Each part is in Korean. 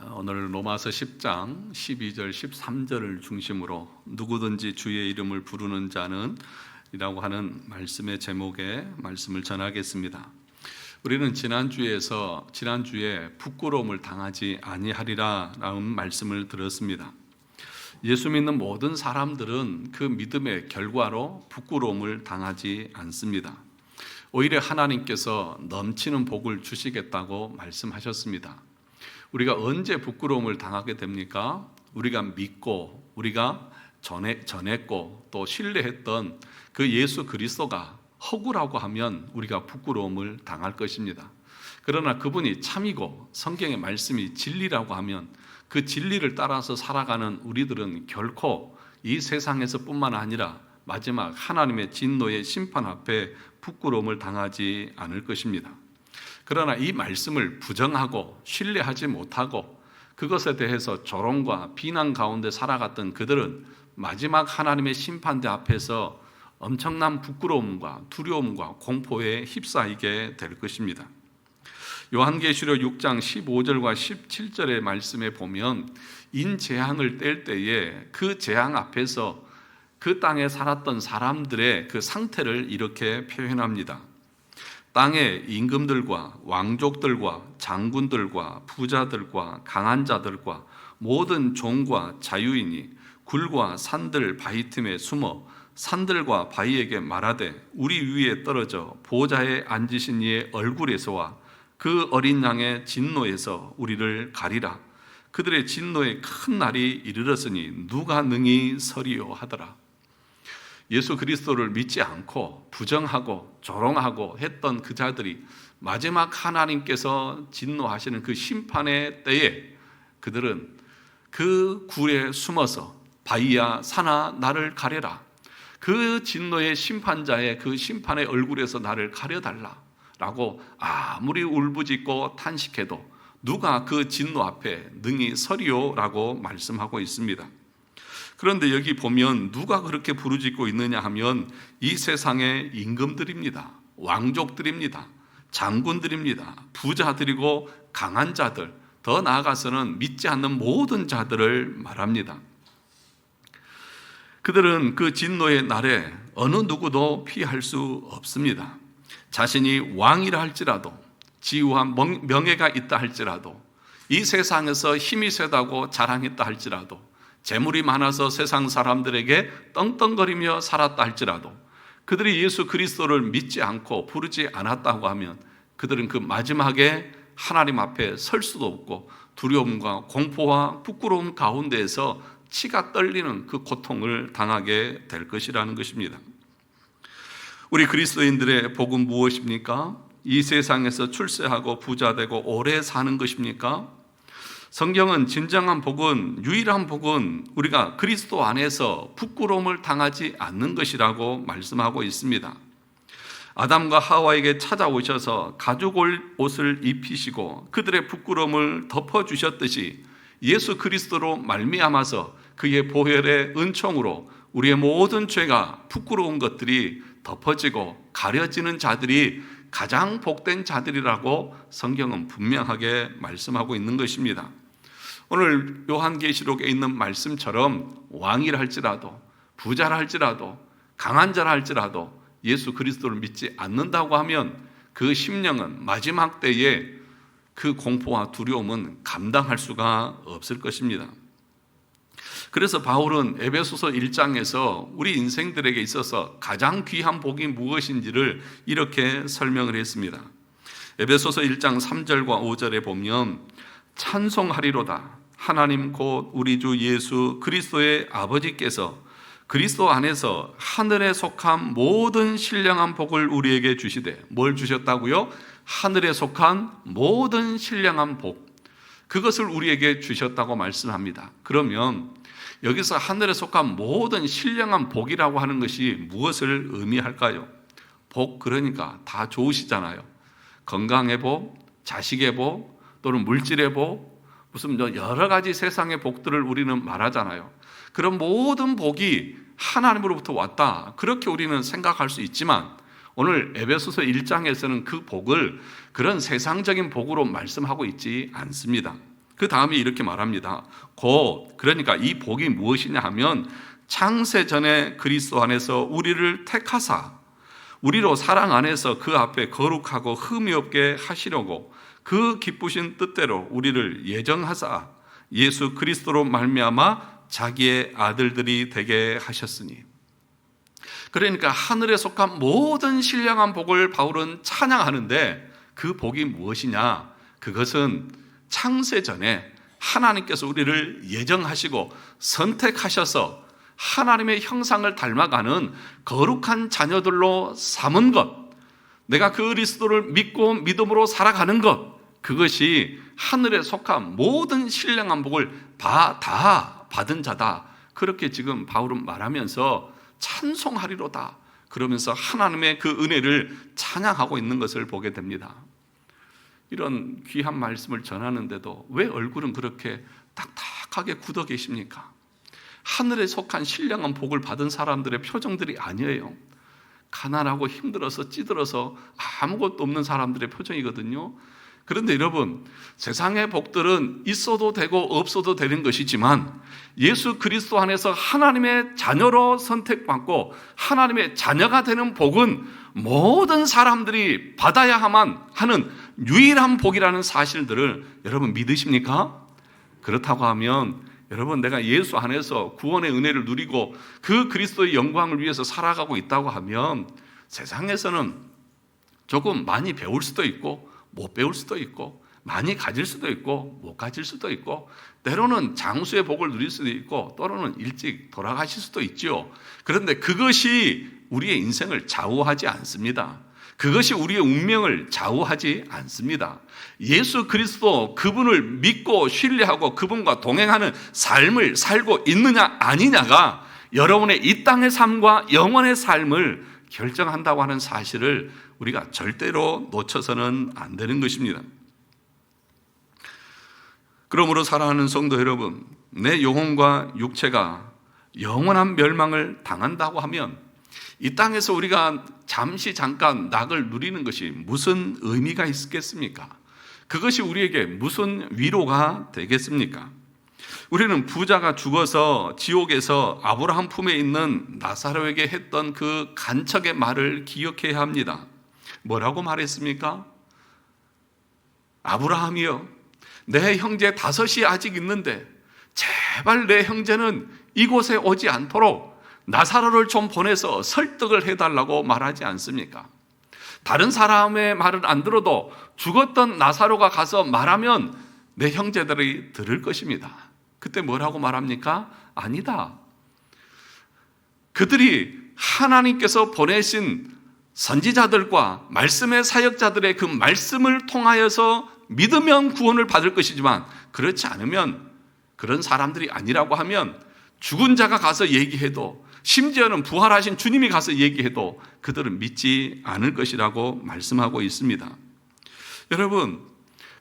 오늘 로마서 10장 12절 13절을 중심으로 누구든지 주의 이름을 부르는 자는 이라고 하는 말씀의 제목의 말씀을 전하겠습니다. 우리는 지난주에 부끄러움을 당하지 아니하리라 라는 말씀을 들었습니다. 예수 믿는 모든 사람들은 그 믿음의 결과로 부끄러움을 당하지 않습니다. 오히려 하나님께서 넘치는 복을 주시겠다고 말씀하셨습니다. 우리가 언제 부끄러움을 당하게 됩니까? 우리가 믿고 우리가 전했고 또 신뢰했던 그 예수 그리스도가 허구라고 하면 우리가 부끄러움을 당할 것입니다. 그러나 그분이 참이고 성경의 말씀이 진리라고 하면 그 진리를 따라서 살아가는 우리들은 결코 이 세상에서 뿐만 아니라 마지막 하나님의 진노의 심판 앞에 부끄러움을 당하지 않을 것입니다. 그러나 이 말씀을 부정하고 신뢰하지 못하고 그것에 대해서 조롱과 비난 가운데 살아갔던 그들은 마지막 하나님의 심판대 앞에서 엄청난 부끄러움과 두려움과 공포에 휩싸이게 될 것입니다. 요한계시록 6장 15절과 17절의 말씀에 보면 인재앙을 뗄 때에 그 재앙 앞에서 그 땅에 살았던 사람들의 그 상태를 이렇게 표현합니다. 땅의 임금들과 왕족들과 장군들과 부자들과 강한 자들과 모든 종과 자유인이 굴과 산들 바위 틈에 숨어 산들과 바위에게 말하되 우리 위에 떨어져 보좌에 앉으신 이의 얼굴에서와 그 어린 양의 진노에서 우리를 가리라. 그들의 진노의 큰 날이 이르렀으니 누가 능히 서리요 하더라. 예수 그리스도를 믿지 않고 부정하고 조롱하고 했던 그 자들이 마지막 하나님께서 진노하시는 그 심판의 때에 그들은 그 굴에 숨어서 바위야 산아 나를 가려라. 그 진노의 심판자의 그 심판의 얼굴에서 나를 가려달라 라고 아무리 울부짖고 탄식해도 누가 그 진노 앞에 능히 서리요 라고 말씀하고 있습니다. 그런데 여기 보면 누가 그렇게 부르짖고 있느냐 하면 이 세상의 임금들입니다. 왕족들입니다. 장군들입니다. 부자들이고 강한 자들, 더 나아가서는 믿지 않는 모든 자들을 말합니다. 그들은 그 진노의 날에 어느 누구도 피할 수 없습니다. 자신이 왕이라 할지라도 지위와 명예가 있다 할지라도 이 세상에서 힘이 세다고 자랑했다 할지라도 재물이 많아서 세상 사람들에게 떵떵거리며 살았다 할지라도 그들이 예수 그리스도를 믿지 않고 부르지 않았다고 하면 그들은 그 마지막에 하나님 앞에 설 수도 없고 두려움과 공포와 부끄러움 가운데에서 치가 떨리는 그 고통을 당하게 될 것이라는 것입니다. 우리 그리스도인들의 복은 무엇입니까? 이 세상에서 출세하고 부자되고 오래 사는 것입니까? 성경은 진정한 복은, 유일한 복은 우리가 그리스도 안에서 부끄러움을 당하지 않는 것이라고 말씀하고 있습니다. 아담과 하와에게 찾아오셔서 가죽 옷을 입히시고 그들의 부끄러움을 덮어주셨듯이 예수 그리스도로 말미암아서 그의 보혈의 은총으로 우리의 모든 죄가 부끄러운 것들이 덮어지고 가려지는 자들이 가장 복된 자들이라고 성경은 분명하게 말씀하고 있는 것입니다. 오늘 요한계시록에 있는 말씀처럼 왕이라 할지라도 부자라 할지라도 강한 자라 할지라도 예수 그리스도를 믿지 않는다고 하면 그 심령은 마지막 때에 그 공포와 두려움은 감당할 수가 없을 것입니다. 그래서 바울은 에베소서 1장에서 우리 인생들에게 있어서 가장 귀한 복이 무엇인지를 이렇게 설명을 했습니다. 에베소서 1장 3절과 5절에 보면 찬송하리로다. 하나님 곧 우리 주 예수 그리스도의 아버지께서 그리스도 안에서 하늘에 속한 모든 신령한 복을 우리에게 주시되 뭘 주셨다고요? 하늘에 속한 모든 신령한 복, 그것을 우리에게 주셨다고 말씀합니다. 그러면 여기서 하늘에 속한 모든 신령한 복이라고 하는 것이 무엇을 의미할까요? 복, 그러니까 다 좋으시잖아요. 건강의 복, 자식의 복, 또는 물질의 복, 무슨 여러 가지 세상의 복들을 우리는 말하잖아요. 그런 모든 복이 하나님으로부터 왔다, 그렇게 우리는 생각할 수 있지만 오늘 에베소서 1장에서는 그 복을 그런 세상적인 복으로 말씀하고 있지 않습니다. 그 다음에 이렇게 말합니다. 곧, 그러니까 이 복이 무엇이냐 하면 창세 전에 그리스도 안에서 우리를 택하사 우리로 사랑 안에서 그 앞에 거룩하고 흠이 없게 하시려고 그 기쁘신 뜻대로 우리를 예정하사 예수 그리스도로 말미암아 자기의 아들들이 되게 하셨으니. 그러니까 하늘에 속한 모든 신령한 복을 바울은 찬양하는데 그 복이 무엇이냐? 그것은 창세 전에 하나님께서 우리를 예정하시고 선택하셔서 하나님의 형상을 닮아가는 거룩한 자녀들로 삼은 것, 내가 그 그리스도를 믿고 믿음으로 살아가는 것, 그것이 하늘에 속한 모든 신령한 복을 다 받은 자다. 그렇게 지금 바울은 말하면서 찬송하리로다. 그러면서 하나님의 그 은혜를 찬양하고 있는 것을 보게 됩니다. 이런 귀한 말씀을 전하는데도 왜 얼굴은 그렇게 딱딱하게 굳어 계십니까? 하늘에 속한 신령한 복을 받은 사람들의 표정들이 아니에요. 가난하고 힘들어서 찌들어서 아무것도 없는 사람들의 표정이거든요. 그런데 여러분, 세상의 복들은 있어도 되고 없어도 되는 것이지만 예수 그리스도 안에서 하나님의 자녀로 선택받고 하나님의 자녀가 되는 복은 모든 사람들이 받아야만 하는 유일한 복이라는 사실들을 여러분 믿으십니까? 그렇다고 하면 여러분, 내가 예수 안에서 구원의 은혜를 누리고 그 그리스도의 영광을 위해서 살아가고 있다고 하면 세상에서는 조금 많이 배울 수도 있고 못 배울 수도 있고 많이 가질 수도 있고 못 가질 수도 있고 때로는 장수의 복을 누릴 수도 있고 때로는 일찍 돌아가실 수도 있죠. 그런데 그것이 우리의 인생을 좌우하지 않습니다. 그것이 우리의 운명을 좌우하지 않습니다. 예수 그리스도 그분을 믿고 신뢰하고 그분과 동행하는 삶을 살고 있느냐 아니냐가 여러분의 이 땅의 삶과 영원의 삶을 결정한다고 하는 사실을 우리가 절대로 놓쳐서는 안 되는 것입니다. 그러므로 사랑하는 성도 여러분, 내 영혼과 육체가 영원한 멸망을 당한다고 하면 이 땅에서 우리가 잠깐 낙을 누리는 것이 무슨 의미가 있겠습니까? 그것이 우리에게 무슨 위로가 되겠습니까? 우리는 부자가 죽어서 지옥에서 아브라함 품에 있는 나사로에게 했던 그 간척의 말을 기억해야 합니다. 뭐라고 말했습니까? 아브라함이여, 내 형제 5이 아직 있는데 제발 내 형제는 이곳에 오지 않도록 나사로를 좀 보내서 설득을 해달라고 말하지 않습니까? 다른 사람의 말을 안 들어도 죽었던 나사로가 가서 말하면 내 형제들이 들을 것입니다. 그때 뭐라고 말합니까? 아니다. 그들이 하나님께서 보내신 선지자들과 말씀의 사역자들의 그 말씀을 통하여서 믿으면 구원을 받을 것이지만 그렇지 않으면, 그런 사람들이 아니라고 하면 죽은 자가 가서 얘기해도, 심지어는 부활하신 주님이 가서 얘기해도 그들은 믿지 않을 것이라고 말씀하고 있습니다. 여러분,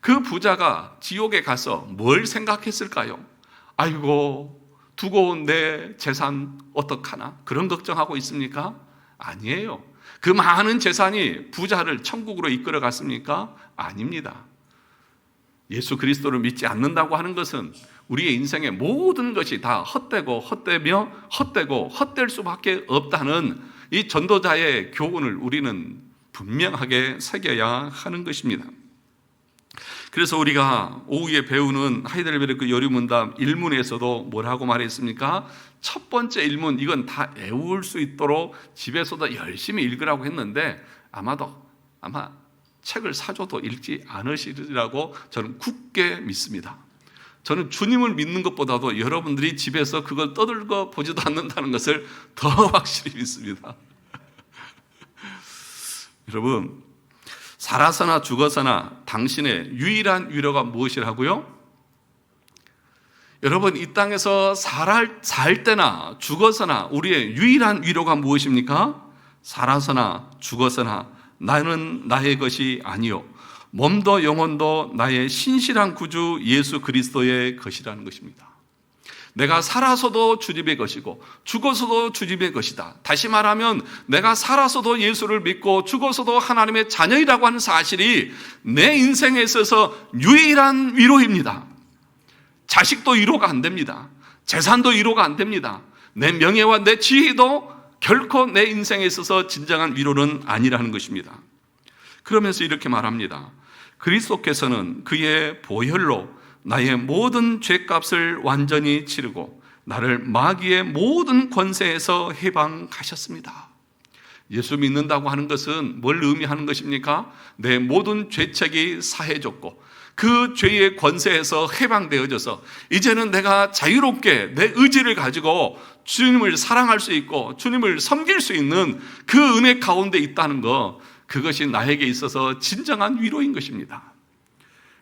그 부자가 지옥에 가서 뭘 생각했을까요? 아이고, 두고 온 내 재산 어떡하나? 그런 걱정하고 있습니까? 아니에요. 그 많은 재산이 부자를 천국으로 이끌어 갔습니까? 아닙니다. 예수 그리스도를 믿지 않는다고 하는 것은 우리의 인생의 모든 것이 다 헛되고 헛되며 헛되고 헛될 수밖에 없다는 이 전도자의 교훈을 우리는 분명하게 새겨야 하는 것입니다. 그래서 우리가 오후에 배우는 하이델베르크 여류문답 1문에서도 뭐라고 말했습니까? 첫 번째 1문, 이건 다 외울 수 있도록 집에서도 열심히 읽으라고 했는데 아마 책을 사줘도 읽지 않으시리라고 저는 굳게 믿습니다. 저는 주님을 믿는 것보다도 여러분들이 집에서 그걸 떠들고 보지도 않는다는 것을 더 확실히 믿습니다. 여러분, 살아서나 죽어서나 당신의 유일한 위로가 무엇이라고요? 여러분, 이 땅에서 살 때나 죽어서나 우리의 유일한 위로가 무엇입니까? 살아서나 죽어서나 나는 나의 것이 아니요 몸도 영혼도 나의 신실한 구주 예수 그리스도의 것이라는 것입니다. 내가 살아서도 주님의 것이고 죽어서도 주님의 것이다. 다시 말하면 내가 살아서도 예수를 믿고 죽어서도 하나님의 자녀이라고 하는 사실이 내 인생에 있어서 유일한 위로입니다. 자식도 위로가 안 됩니다. 재산도 위로가 안 됩니다. 내 명예와 내 지위도 결코 내 인생에 있어서 진정한 위로는 아니라는 것입니다. 그러면서 이렇게 말합니다. 그리스도께서는 그의 보혈로 나의 모든 죄값을 완전히 치르고 나를 마귀의 모든 권세에서 해방하셨습니다. 예수 믿는다고 하는 것은 뭘 의미하는 것입니까? 내 모든 죄책이 사해졌고 그 죄의 권세에서 해방되어져서 이제는 내가 자유롭게 내 의지를 가지고 주님을 사랑할 수 있고 주님을 섬길 수 있는 그 은혜 가운데 있다는 것, 그것이 나에게 있어서 진정한 위로인 것입니다.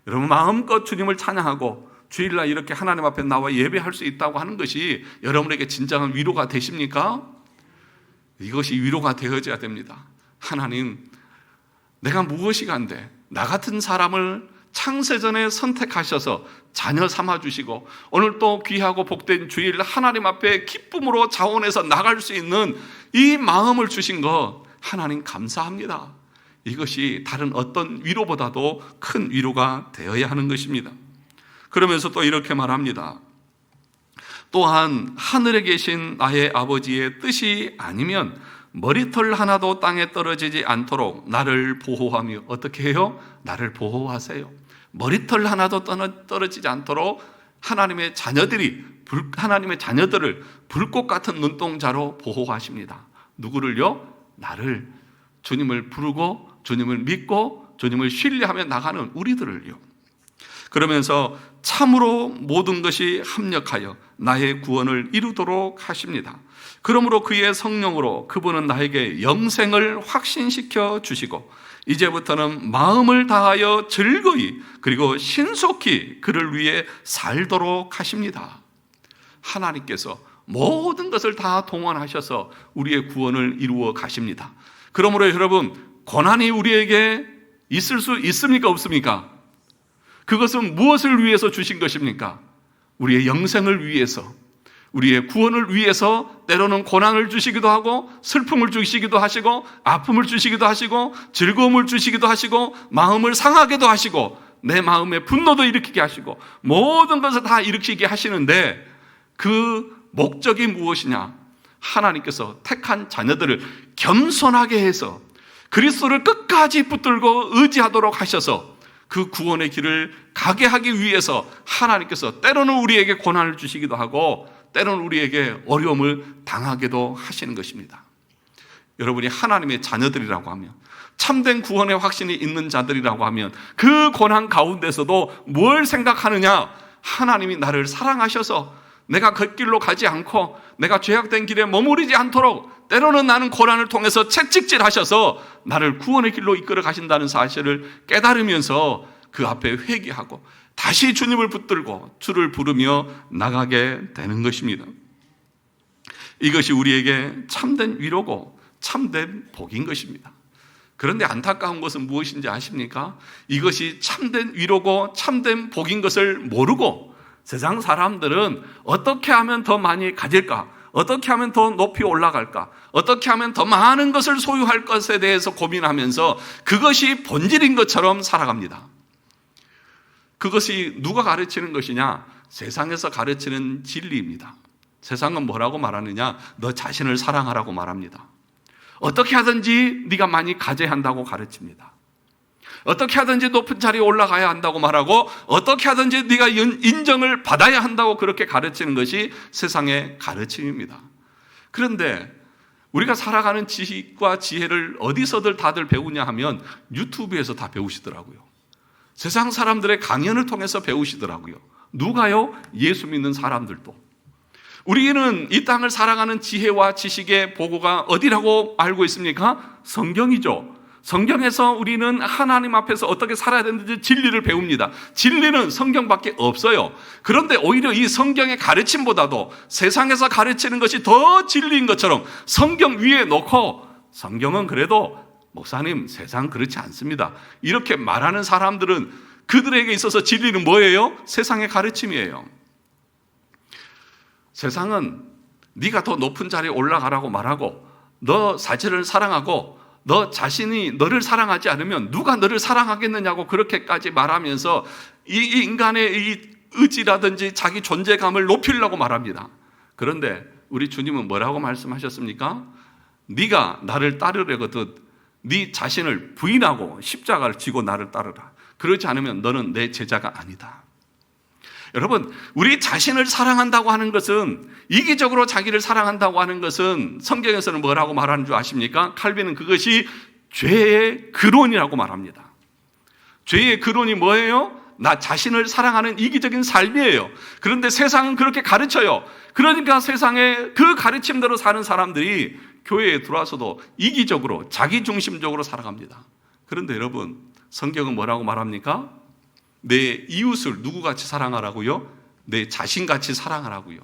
여러분, 마음껏 주님을 찬양하고 주일날 이렇게 하나님 앞에 나와 예배할 수 있다고 하는 것이 여러분에게 진정한 위로가 되십니까? 이것이 위로가 되어져야 됩니다. 하나님, 내가 무엇이 간데 나 같은 사람을 창세전에 선택하셔서 자녀 삼아주시고 오늘 또 귀하고 복된 주일 하나님 앞에 기쁨으로 자원해서 나갈 수 있는 이 마음을 주신 것 하나님 감사합니다. 이것이 다른 어떤 위로보다도 큰 위로가 되어야 하는 것입니다. 그러면서 또 이렇게 말합니다. 또한 하늘에 계신 나의 아버지의 뜻이 아니면 머리털 하나도 땅에 떨어지지 않도록 나를 보호하며, 어떻게 해요? 나를 보호하세요. 머리털 하나도 떨어지지 않도록 하나님의 자녀들을 불꽃 같은 눈동자로 보호하십니다. 누구를요? 나를, 주님을 부르고 주님을 믿고 주님을 신뢰하며 나가는 우리들을요. 그러면서 참으로 모든 것이 합력하여 나의 구원을 이루도록 하십니다. 그러므로 그의 성령으로 그분은 나에게 영생을 확신시켜 주시고 이제부터는 마음을 다하여 즐거이 그리고 신속히 그를 위해 살도록 하십니다. 하나님께서 모든 것을 다 동원하셔서 우리의 구원을 이루어 가십니다. 그러므로 여러분, 고난이 우리에게 있을 수 있습니까? 없습니까? 그것은 무엇을 위해서 주신 것입니까? 우리의 영생을 위해서, 우리의 구원을 위해서 때로는 고난을 주시기도 하고 슬픔을 주시기도 하시고 아픔을 주시기도 하시고 즐거움을 주시기도 하시고 마음을 상하게도 하시고 내 마음에 분노도 일으키게 하시고 모든 것을 다 일으키게 하시는데 그 목적이 무엇이냐? 하나님께서 택한 자녀들을 겸손하게 해서 그리스도를 끝까지 붙들고 의지하도록 하셔서 그 구원의 길을 가게 하기 위해서 하나님께서 때로는 우리에게 고난을 주시기도 하고 때로는 우리에게 어려움을 당하게도 하시는 것입니다. 여러분이 하나님의 자녀들이라고 하면, 참된 구원의 확신이 있는 자들이라고 하면 그 고난 가운데서도 뭘 생각하느냐? 하나님이 나를 사랑하셔서 내가 그 길로 가지 않고 내가 죄악된 길에 머무르지 않도록 때로는 나는 고난을 통해서 채찍질하셔서 나를 구원의 길로 이끌어 가신다는 사실을 깨달으면서 그 앞에 회개하고 다시 주님을 붙들고 주를 부르며 나가게 되는 것입니다. 이것이 우리에게 참된 위로고 참된 복인 것입니다. 그런데 안타까운 것은 무엇인지 아십니까? 이것이 참된 위로고 참된 복인 것을 모르고 세상 사람들은 어떻게 하면 더 많이 가질까? 어떻게 하면 더 높이 올라갈까? 어떻게 하면 더 많은 것을 소유할 것에 대해서 고민하면서 그것이 본질인 것처럼 살아갑니다. 그것이 누가 가르치는 것이냐? 세상에서 가르치는 진리입니다. 세상은 뭐라고 말하느냐? 너 자신을 사랑하라고 말합니다. 어떻게 하든지 네가 많이 가져야 한다고 가르칩니다. 어떻게 하든지 높은 자리에 올라가야 한다고 말하고 어떻게 하든지 네가 인정을 받아야 한다고 그렇게 가르치는 것이 세상의 가르침입니다. 그런데 우리가 살아가는 지식과 지혜를 어디서들 다들 배우냐 하면 유튜브에서 다 배우시더라고요. 세상 사람들의 강연을 통해서 배우시더라고요. 누가요? 예수 믿는 사람들도. 우리는 이 땅을 살아가는 지혜와 지식의 보고가 어디라고 알고 있습니까? 성경이죠. 성경에서 우리는 하나님 앞에서 어떻게 살아야 되는지 진리를 배웁니다. 진리는 성경밖에 없어요. 그런데 오히려 이 성경의 가르침보다도 세상에서 가르치는 것이 더 진리인 것처럼 성경 위에 놓고 성경은 그래도 목사님 세상 그렇지 않습니다. 이렇게 말하는 사람들은 그들에게 있어서 진리는 뭐예요? 세상의 가르침이에요. 세상은 네가 더 높은 자리에 올라가라고 말하고 너 자신을 사랑하고 너 자신이 너를 사랑하지 않으면 누가 너를 사랑하겠느냐고 그렇게까지 말하면서 이 인간의 이 의지라든지 자기 존재감을 높이려고 말합니다. 그런데 우리 주님은 뭐라고 말씀하셨습니까? 네가 나를 따르려거든 네 자신을 부인하고 십자가를 지고 나를 따르라. 그러지 않으면 너는 내 제자가 아니다. 여러분, 우리 자신을 사랑한다고 하는 것은, 이기적으로 자기를 사랑한다고 하는 것은 성경에서는 뭐라고 말하는 줄 아십니까? 칼빈은 그것이 죄의 근원이라고 말합니다. 죄의 근원이 뭐예요? 나 자신을 사랑하는 이기적인 삶이에요. 그런데 세상은 그렇게 가르쳐요. 그러니까 세상에 그 가르침대로 사는 사람들이 교회에 들어와서도 이기적으로 자기중심적으로 살아갑니다. 그런데 여러분, 성경은 뭐라고 말합니까? 내 이웃을 누구같이 사랑하라고요? 내 자신같이 사랑하라고요.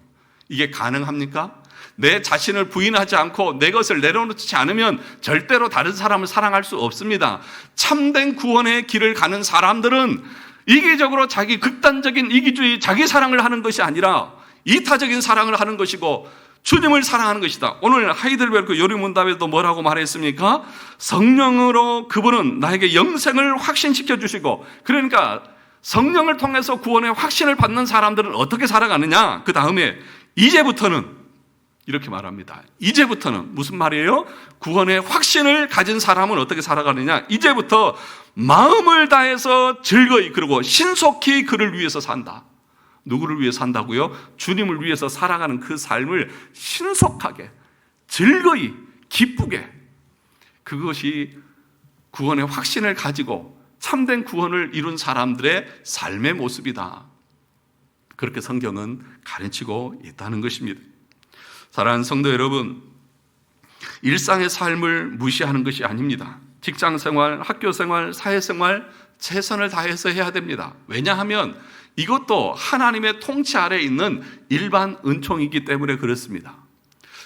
이게 가능합니까? 내 자신을 부인하지 않고 내 것을 내려놓지 않으면 절대로 다른 사람을 사랑할 수 없습니다. 참된 구원의 길을 가는 사람들은 이기적으로 자기 극단적인 이기주의 자기 사랑을 하는 것이 아니라 이타적인 사랑을 하는 것이고 주님을 사랑하는 것이다. 오늘 하이델베르크 요리문답에도 뭐라고 말했습니까? 성령으로 그분은 나에게 영생을 확신시켜 주시고, 그러니까 성령을 통해서 구원의 확신을 받는 사람들은 어떻게 살아가느냐? 그 다음에 이제부터는 이렇게 말합니다. 이제부터는 무슨 말이에요? 구원의 확신을 가진 사람은 어떻게 살아가느냐? 이제부터 마음을 다해서 즐거이 그리고 신속히 그를 위해서 산다. 누구를 위해서 산다고요? 주님을 위해서 살아가는 그 삶을 신속하게, 즐거이, 기쁘게, 그것이 구원의 확신을 가지고 참된 구원을 이룬 사람들의 삶의 모습이다. 그렇게 성경은 가르치고 있다는 것입니다. 사랑하는 성도 여러분, 일상의 삶을 무시하는 것이 아닙니다. 직장생활, 학교생활, 사회생활 최선을 다해서 해야 됩니다. 왜냐하면 이것도 하나님의 통치 아래에 있는 일반 은총이기 때문에 그렇습니다.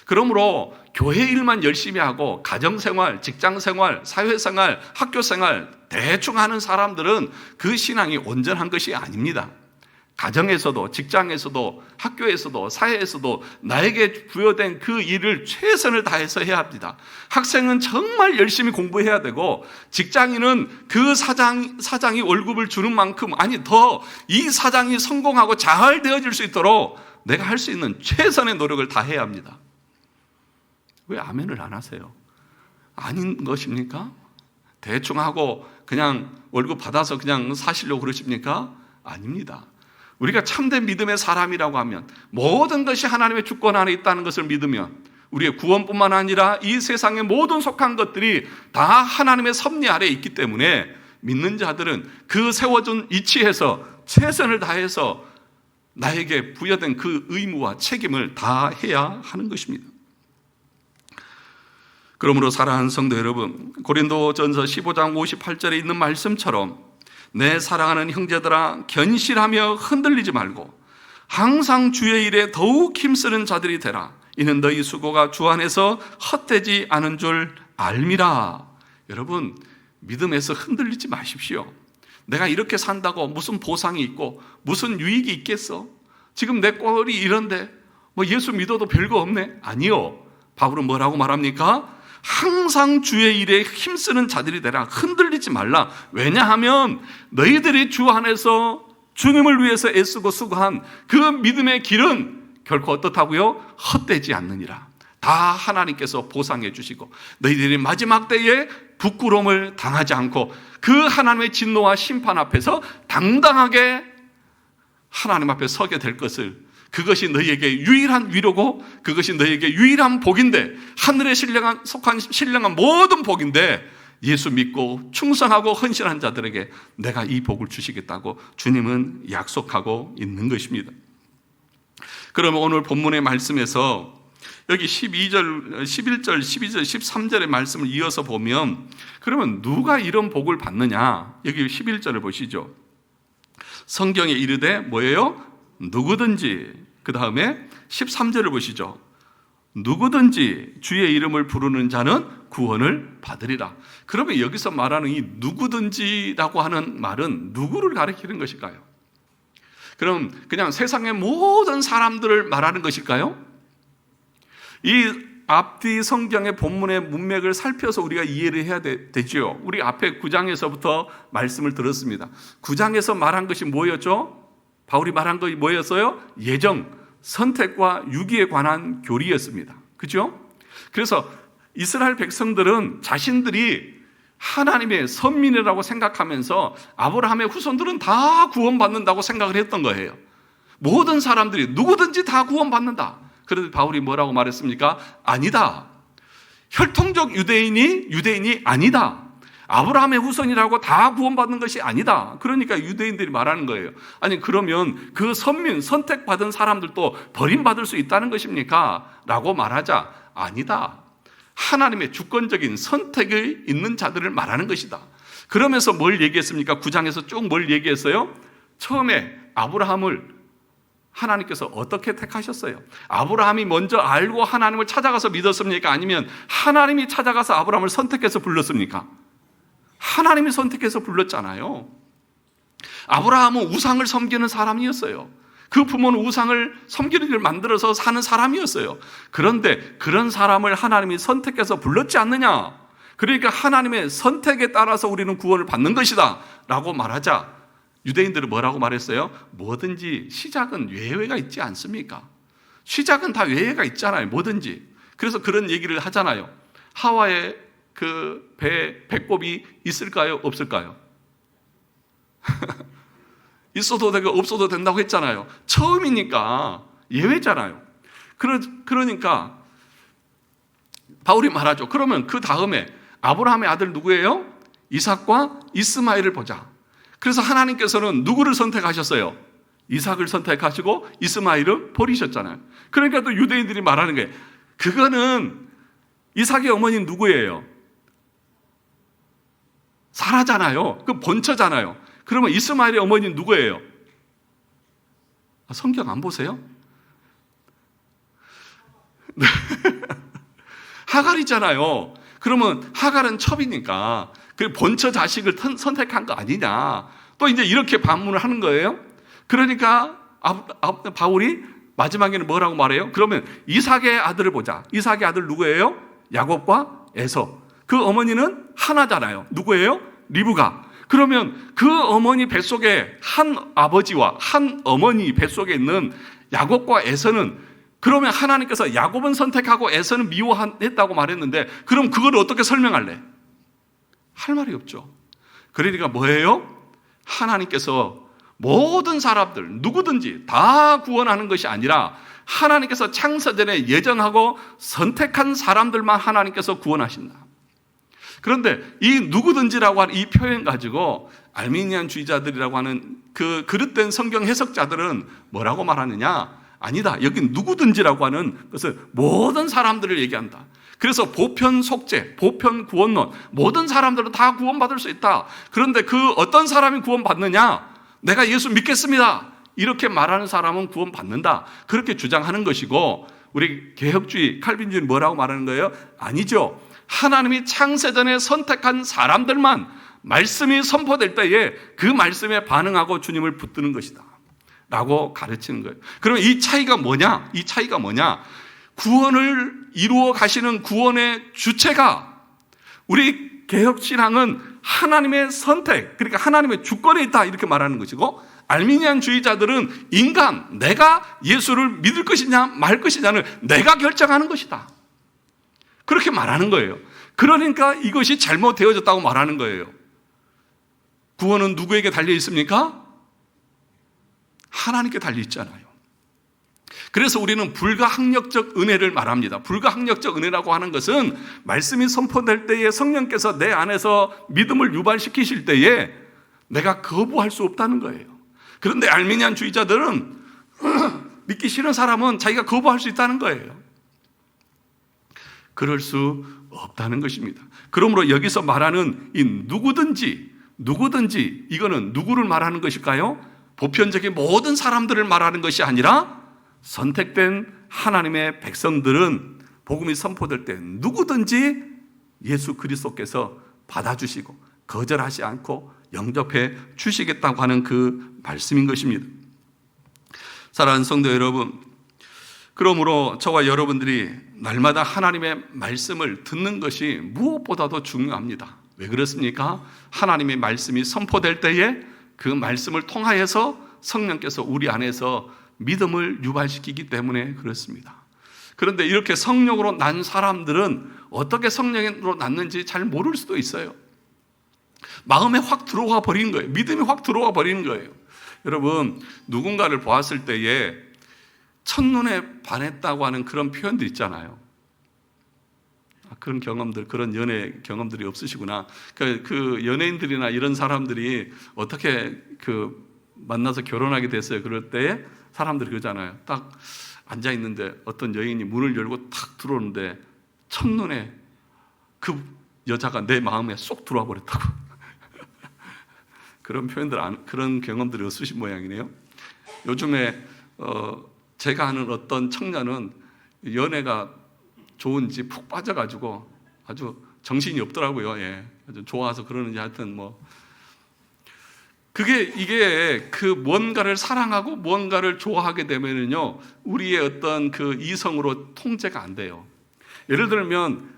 그러므로 교회 일만 열심히 하고 가정생활, 직장생활, 사회생활, 학교생활 대충 하는 사람들은 그 신앙이 온전한 것이 아닙니다. 가정에서도, 직장에서도, 학교에서도, 사회에서도 나에게 부여된 그 일을 최선을 다해서 해야 합니다. 학생은 정말 열심히 공부해야 되고, 직장인은 그 사장이 월급을 주는 만큼, 아니 더 이 사장이 성공하고 잘 되어질 수 있도록 내가 할 수 있는 최선의 노력을 다해야 합니다. 왜 아멘을 안 하세요? 아닌 것입니까? 대충 하고 그냥 월급 받아서 그냥 사시려고 그러십니까? 아닙니다. 우리가 참된 믿음의 사람이라고 하면, 모든 것이 하나님의 주권 안에 있다는 것을 믿으면, 우리의 구원뿐만 아니라 이 세상의 모든 속한 것들이 다 하나님의 섭리 아래에 있기 때문에 믿는 자들은 그 세워준 위치에서 최선을 다해서 나에게 부여된 그 의무와 책임을 다 해야 하는 것입니다. 그러므로 사랑하는 성도 여러분, 고린도전서 15장 58절에 있는 말씀처럼 내 사랑하는 형제들아, 견실하며 흔들리지 말고 항상 주의 일에 더욱 힘쓰는 자들이 되라. 이는 너희 수고가 주 안에서 헛되지 않은 줄 알미라. 여러분, 믿음에서 흔들리지 마십시오. 내가 이렇게 산다고 무슨 보상이 있고 무슨 유익이 있겠어? 지금 내 꼴이 이런데 뭐 예수 믿어도 별거 없네? 아니요. 바울은 뭐라고 말합니까? 항상 주의 일에 힘쓰는 자들이 되라. 흔들리지 말라. 왜냐하면 너희들이 주 안에서 주님을 위해서 애쓰고 수고한 그 믿음의 길은 결코 어떻다고요? 헛되지 않느니라. 다 하나님께서 보상해 주시고 너희들이 마지막 때에 부끄러움을 당하지 않고 그 하나님의 진노와 심판 앞에서 당당하게 하나님 앞에 서게 될 것을, 그것이 너희에게 유일한 위로고 그것이 너희에게 유일한 복인데, 하늘에 속한 신령한 모든 복인데, 예수 믿고 충성하고 헌신한 자들에게 내가 이 복을 주시겠다고 주님은 약속하고 있는 것입니다. 그러면 오늘 본문의 말씀에서 여기 12절, 11절, 12절, 13절의 말씀을 이어서 보면, 그러면 누가 이런 복을 받느냐? 여기 11절을 보시죠. 성경에 이르되 뭐예요? 누구든지. 그 다음에 13절을 보시죠. 누구든지 주의 이름을 부르는 자는 구원을 받으리라. 그러면 여기서 말하는 이 누구든지라고 하는 말은 누구를 가리키는 것일까요? 그럼 그냥 세상의 모든 사람들을 말하는 것일까요? 이 앞뒤 성경의 본문의 문맥을 살펴서 우리가 이해를 해야 되죠. 우리 앞에 9장에서부터 말씀을 들었습니다. 9장에서 말한 것이 뭐였죠? 바울이 말한 것이 뭐였어요? 예정, 선택과 유기에 관한 교리였습니다. 그죠? 그래서 이스라엘 백성들은 자신들이 하나님의 선민이라고 생각하면서 아브라함의 후손들은 다 구원받는다고 생각을 했던 거예요. 모든 사람들이 누구든지 다 구원받는다. 그런데 바울이 뭐라고 말했습니까? 아니다. 혈통적 유대인이 아니다. 아브라함의 후손이라고 다 구원받는 것이 아니다. 그러니까 유대인들이 말하는 거예요. 아니 그러면 그 선민, 선택받은 사람들도 버림받을 수 있다는 것입니까? 라고 말하자 아니다. 하나님의 주권적인 선택이 있는 자들을 말하는 것이다. 그러면서 뭘 얘기했습니까? 9장에서 쭉 뭘 얘기했어요? 처음에 아브라함을 하나님께서 어떻게 택하셨어요? 아브라함이 먼저 알고 하나님을 찾아가서 믿었습니까? 아니면 하나님이 찾아가서 아브라함을 선택해서 불렀습니까? 하나님이 선택해서 불렀잖아요. 아브라함은 우상을 섬기는 사람이었어요. 그 부모는 우상을 섬기는 일을 만들어서 사는 사람이었어요. 그런데 그런 사람을 하나님이 선택해서 불렀지 않느냐? 그러니까 하나님의 선택에 따라서 우리는 구원을 받는 것이다 라고 말하자 유대인들은 뭐라고 말했어요? 뭐든지 시작은 예외가 있지 않습니까? 시작은 다 예외가 있잖아요. 뭐든지. 그래서 그런 얘기를 하잖아요. 하와의 그 배꼽이 있을까요? 없을까요? 있어도 되고 없어도 된다고 했잖아요. 처음이니까 예외잖아요. 그러니까 바울이 말하죠. 그러면 그 다음에 아브라함의 아들 누구예요? 이삭과 이스마엘을 보자. 그래서 하나님께서는 누구를 선택하셨어요? 이삭을 선택하시고 이스마엘을 버리셨잖아요. 그러니까 또 유대인들이 말하는 게 그거는 이삭의 어머니는 누구예요? 사라잖아요. 그 본처잖아요. 그러면 이스마엘의 어머니는 누구예요? 성경 안 보세요? 하갈이잖아요. 그러면 하갈은 첩이니까 그 본처 자식을 선택한 거 아니냐. 또 이제 이렇게 반문을 하는 거예요. 그러니까 바울이 마지막에는 뭐라고 말해요? 그러면 이삭의 아들을 보자. 이삭의 아들 누구예요? 야곱과 에서. 그 어머니는 하나잖아요. 누구예요? 리브가. 그러면 그 어머니 뱃속에 한 아버지와 한 어머니 뱃속에 있는 야곱과 에서는 그러면 하나님께서 야곱은 선택하고 에서는 미워했다고 말했는데 그럼 그걸 어떻게 설명할래? 할 말이 없죠. 그러니까 뭐예요? 하나님께서 모든 사람들 누구든지 다 구원하는 것이 아니라 하나님께서 창세전에 예정하고 선택한 사람들만 하나님께서 구원하신다. 그런데 이 누구든지라고 하는 이 표현 가지고 알미니안주의자들이라고 하는 그 그릇된 성경 해석자들은 뭐라고 말하느냐? 아니다. 여긴 누구든지라고 하는 것을 모든 사람들을 얘기한다. 그래서 보편 속죄, 보편 구원론, 모든 사람들은 다 구원받을 수 있다. 그런데 그 어떤 사람이 구원받느냐? 내가 예수 믿겠습니다. 이렇게 말하는 사람은 구원받는다. 그렇게 주장하는 것이고 우리 개혁주의, 칼빈주의는 뭐라고 말하는 거예요? 아니죠. 하나님이 창세전에 선택한 사람들만 말씀이 선포될 때에 그 말씀에 반응하고 주님을 붙드는 것이다 라고 가르치는 거예요. 그럼 이 차이가 뭐냐? 이 차이가 뭐냐? 구원을 이루어 가시는 구원의 주체가 우리 개혁신앙은 하나님의 선택, 그러니까 하나님의 주권에 있다 이렇게 말하는 것이고 알미니안주의자들은 인간, 내가 예수를 믿을 것이냐 말 것이냐를 내가 결정하는 것이다. 그렇게 말하는 거예요. 그러니까 이것이 잘못되어졌다고 말하는 거예요. 구원은 누구에게 달려 있습니까? 하나님께 달려 있잖아요. 그래서 우리는 불가항력적 은혜를 말합니다. 불가항력적 은혜라고 하는 것은 말씀이 선포될 때에 성령께서 내 안에서 믿음을 유발시키실 때에 내가 거부할 수 없다는 거예요. 그런데 알미니안주의자들은 믿기 싫은 사람은 자기가 거부할 수 있다는 거예요. 그럴 수 없다는 것입니다. 그러므로 여기서 말하는 이 누구든지 이거는 누구를 말하는 것일까요? 보편적인 모든 사람들을 말하는 것이 아니라 선택된 하나님의 백성들은 복음이 선포될 때 누구든지 예수 그리스도께서 받아주시고 거절하지 않고 영접해 주시겠다고 하는 그 말씀인 것입니다. 사랑하는 성도 여러분, 그러므로 저와 여러분들이 날마다 하나님의 말씀을 듣는 것이 무엇보다도 중요합니다. 왜 그렇습니까? 하나님의 말씀이 선포될 때에 그 말씀을 통하여서 성령께서 우리 안에서 믿음을 유발시키기 때문에 그렇습니다. 그런데 이렇게 성령으로 난 사람들은 어떻게 성령으로 났는지 잘 모를 수도 있어요. 마음에 확 들어와 버리는 거예요. 믿음이 확 들어와 버리는 거예요. 여러분, 누군가를 보았을 때에 첫눈에 반했다고 하는 그런 표현들 있잖아요. 그런 경험들, 그런 연애 경험들이 없으시구나. 그 연예인들이나 이런 사람들이 어떻게 만나서 결혼하게 됐어요. 그럴 때 사람들이 그러잖아요. 딱 앉아 있는데 어떤 여인이 문을 열고 탁 들어오는데 첫눈에 그 여자가 내 마음에 쏙 들어와 버렸다고. 그런 표현들, 그런 경험들이 없으신 모양이네요. 요즘에 제가 아는 어떤 청년은 연애가 좋은지 푹 빠져가지고 아주 정신이 없더라고요. 예. 아주 좋아서 그러는지 하여튼 이게 뭔가를 사랑하고 뭔가를 좋아하게 되면은요, 우리의 어떤 이성으로 통제가 안 돼요. 예를 들면,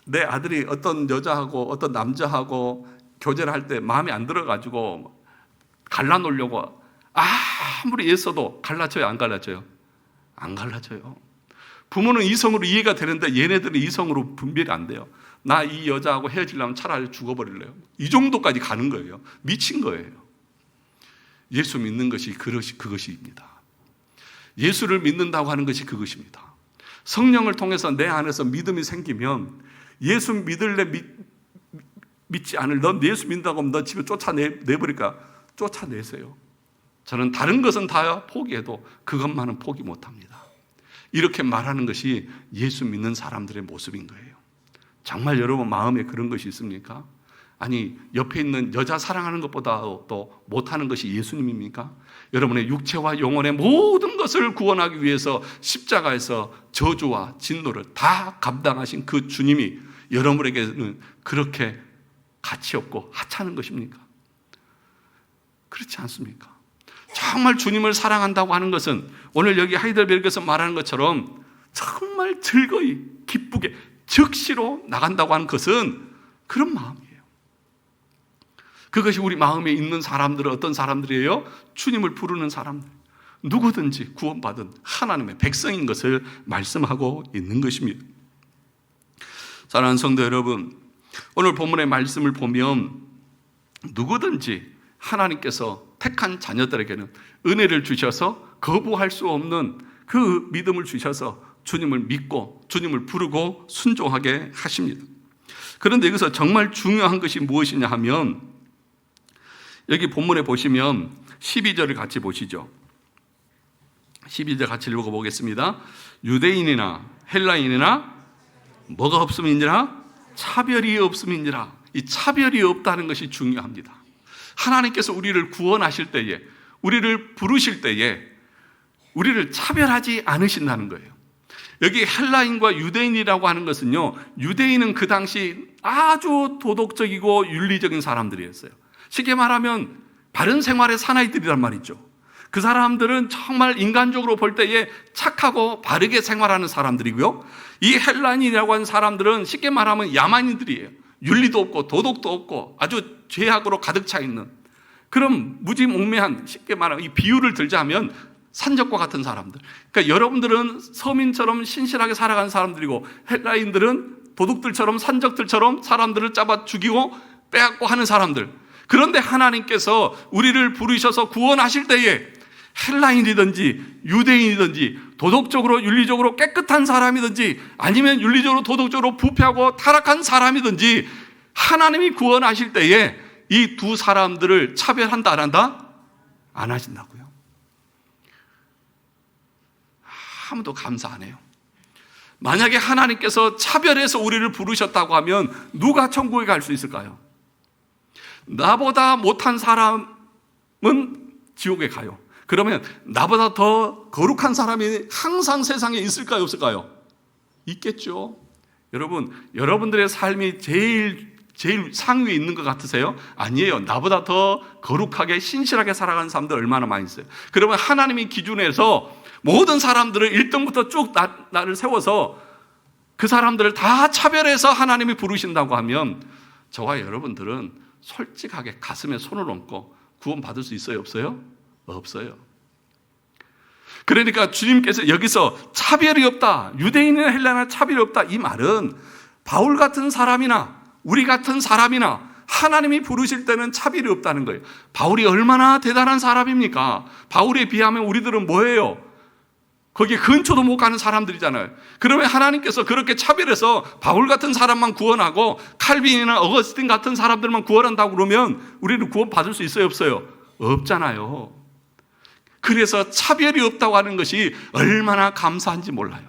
내 아들이 어떤 여자하고 어떤 남자하고 교제를 할 때 마음에 안 들어가지고 갈라놓으려고 아무리 애써도 갈라져요, 안 갈라져요? 안 갈라져요. 부모는 이성으로 이해가 되는데 얘네들은 이성으로 분별이 안 돼요. 나 이 여자하고 헤어지려면 차라리 죽어버릴래요. 이 정도까지 가는 거예요. 미친 거예요. 예수 믿는 것이 그것입니다. 예수를 믿는다고 하는 것이 그것입니다. 성령을 통해서 내 안에서 믿음이 생기면 예수 믿을래 믿지 않을, 넌 예수 믿는다고 하면 너 집에 쫓아내버릴까? 쫓아내세요. 저는 다른 것은 다 포기해도 그것만은 포기 못합니다. 이렇게 말하는 것이 예수 믿는 사람들의 모습인 거예요. 정말 여러분 마음에 그런 것이 있습니까? 아니, 옆에 있는 여자 사랑하는 것보다 또 못하는 것이 예수님입니까? 여러분의 육체와 영혼의 모든 것을 구원하기 위해서 십자가에서 저주와 진노를 다 감당하신 그 주님이 여러분에게는 그렇게 가치 없고 하찮은 것입니까? 그렇지 않습니까? 정말 주님을 사랑한다고 하는 것은 오늘 여기 하이델베르크에서 말하는 것처럼 정말 즐거이 기쁘게 즉시로 나간다고 하는 것은 그런 마음이에요. 그것이 우리 마음에 있는 사람들은 어떤 사람들이에요? 주님을 부르는 사람들, 누구든지 구원받은 하나님의 백성인 것을 말씀하고 있는 것입니다. 사랑하는 성도 여러분, 오늘 본문의 말씀을 보면 누구든지 하나님께서 택한 자녀들에게는 은혜를 주셔서 거부할 수 없는 그 믿음을 주셔서 주님을 믿고 주님을 부르고 순종하게 하십니다. 그런데 여기서 정말 중요한 것이 무엇이냐 하면, 여기 본문에 보시면 12절을 같이 보시죠. 12절 같이 읽어보겠습니다. 유대인이나 헬라인이나 뭐가 없음인지라? 차별이 없음인지라. 이 차별이 없다는 것이 중요합니다. 하나님께서 우리를 구원하실 때에, 우리를 부르실 때에 우리를 차별하지 않으신다는 거예요. 여기 헬라인과 유대인이라고 하는 것은요, 유대인은 그 당시 아주 도덕적이고 윤리적인 사람들이었어요. 쉽게 말하면 바른 생활의 사나이들이란 말이죠. 그 사람들은 정말 인간적으로 볼 때에 착하고 바르게 생활하는 사람들이고요, 이 헬라인이라고 하는 사람들은 쉽게 말하면 야만인들이에요. 윤리도 없고 도덕도 없고 아주 죄악으로 가득 차 있는 그런 무지몽매한, 쉽게 말하면 이 비유를 들자면 산적과 같은 사람들. 그러니까 여러분들은 서민처럼 신실하게 살아가는 사람들이고, 헬라인들은 도둑들처럼 산적들처럼 사람들을 잡아 죽이고 빼앗고 하는 사람들. 그런데 하나님께서 우리를 부르셔서 구원하실 때에 헬라인이든지 유대인이든지 도덕적으로 윤리적으로 깨끗한 사람이든지 아니면 윤리적으로 도덕적으로 부패하고 타락한 사람이든지 하나님이 구원하실 때에 이 두 사람들을 차별한다 안 한다? 안 하신다고요. 아무도 감사 안 해요. 만약에 하나님께서 차별해서 우리를 부르셨다고 하면 누가 천국에 갈 수 있을까요? 나보다 못한 사람은 지옥에 가요. 그러면 나보다 더 거룩한 사람이 항상 세상에 있을까요, 없을까요? 있겠죠. 여러분, 여러분들의 삶이 제일 상위에 있는 것 같으세요? 아니에요. 나보다 더 거룩하게 신실하게 살아가는 사람들 얼마나 많이 있어요. 그러면 하나님이 기준에서 모든 사람들을 1등부터 쭉 나를 세워서 그 사람들을 다 차별해서 하나님이 부르신다고 하면 저와 여러분들은 솔직하게 가슴에 손을 얹고 구원받을 수 있어요, 없어요? 없어요. 그러니까 주님께서 여기서 차별이 없다, 유대인이나 헬라나 차별이 없다, 이 말은 바울 같은 사람이나 우리 같은 사람이나 하나님이 부르실 때는 차별이 없다는 거예요. 바울이 얼마나 대단한 사람입니까? 바울에 비하면 우리들은 뭐예요? 거기에 근처도 못 가는 사람들이잖아요. 그러면 하나님께서 그렇게 차별해서 바울 같은 사람만 구원하고 칼빈이나 어거스틴 같은 사람들만 구원한다고 그러면 우리는 구원 받을 수 있어요, 없어요? 없잖아요. 그래서 차별이 없다고 하는 것이 얼마나 감사한지 몰라요.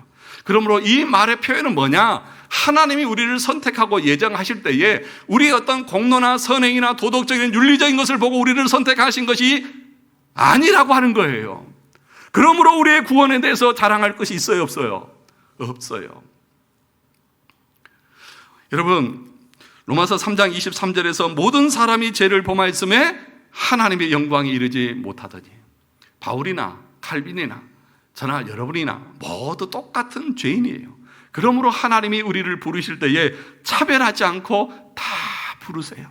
그러므로 이 말의 표현은 뭐냐? 하나님이 우리를 선택하고 예정하실 때에 우리의 어떤 공로나 선행이나 도덕적인 윤리적인 것을 보고 우리를 선택하신 것이 아니라고 하는 거예요. 그러므로 우리의 구원에 대해서 자랑할 것이 있어요, 없어요? 없어요. 여러분, 로마서 3장 23절에서 모든 사람이 죄를 범하였음에 하나님의 영광이 이르지 못하더니, 바울이나 칼빈이나 저나 여러분이나 모두 똑같은 죄인이에요. 그러므로 하나님이 우리를 부르실 때에 차별하지 않고 다 부르세요.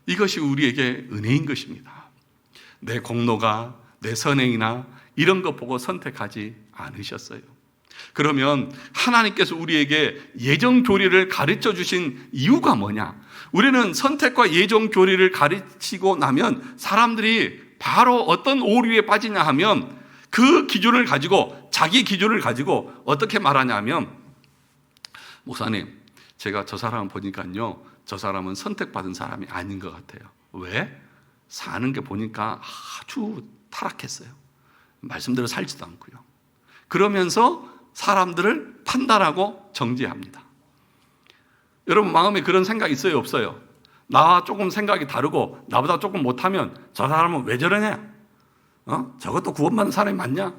이것이 우리에게 은혜인 것입니다. 내 공로가, 내 선행이나 이런 것 보고 선택하지 않으셨어요. 그러면 하나님께서 우리에게 예정 교리를 가르쳐 주신 이유가 뭐냐? 우리는 선택과 예정 교리를 가르치고 나면 사람들이 바로 어떤 오류에 빠지냐 하면 그 기준을 가지고, 자기 기준을 가지고 어떻게 말하냐 하면, 목사님, 제가 저 사람 보니까요, 저 사람은 선택받은 사람이 아닌 것 같아요. 왜? 사는 게 보니까 아주 타락했어요. 말씀대로 살지도 않고요. 그러면서 사람들을 판단하고 정죄합니다. 여러분 마음에 그런 생각 있어요, 없어요? 나와 조금 생각이 다르고 나보다 조금 못하면 저 사람은 왜 저러냐? 저것도 구원받는 사람이 맞냐?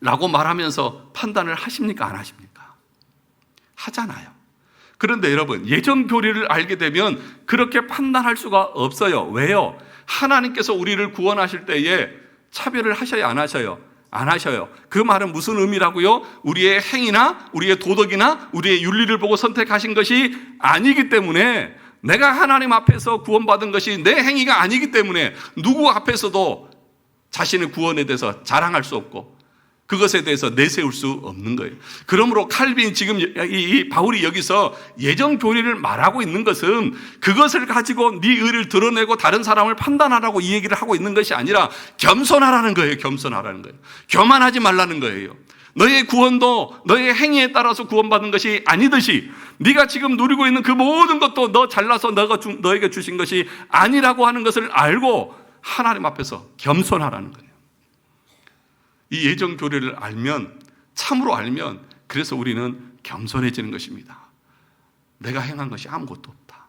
라고 말하면서 판단을 하십니까, 안 하십니까? 하잖아요. 그런데 여러분, 예정 교리를 알게 되면 그렇게 판단할 수가 없어요. 왜요? 하나님께서 우리를 구원하실 때에 차별을 하셔야 안 하셔요? 안 하셔요. 그 말은 무슨 의미라고요? 우리의 행위나 우리의 도덕이나 우리의 윤리를 보고 선택하신 것이 아니기 때문에, 내가 하나님 앞에서 구원받은 것이 내 행위가 아니기 때문에 누구 앞에서도 자신의 구원에 대해서 자랑할 수 없고 그것에 대해서 내세울 수 없는 거예요. 그러므로 칼빈, 지금 이 바울이 여기서 예정 교리를 말하고 있는 것은 그것을 가지고 네 의를 드러내고 다른 사람을 판단하라고 이 얘기를 하고 있는 것이 아니라 겸손하라는 거예요. 겸손하라는 거예요. 교만하지 말라는 거예요. 너의 구원도 너의 행위에 따라서 구원받는 것이 아니듯이 네가 지금 누리고 있는 그 모든 것도 너 잘나서 너에게 주신 것이 아니라고 하는 것을 알고 하나님 앞에서 겸손하라는 거예요. 이 예정 교리를 알면, 참으로 알면, 그래서 우리는 겸손해지는 것입니다. 내가 행한 것이 아무것도 없다.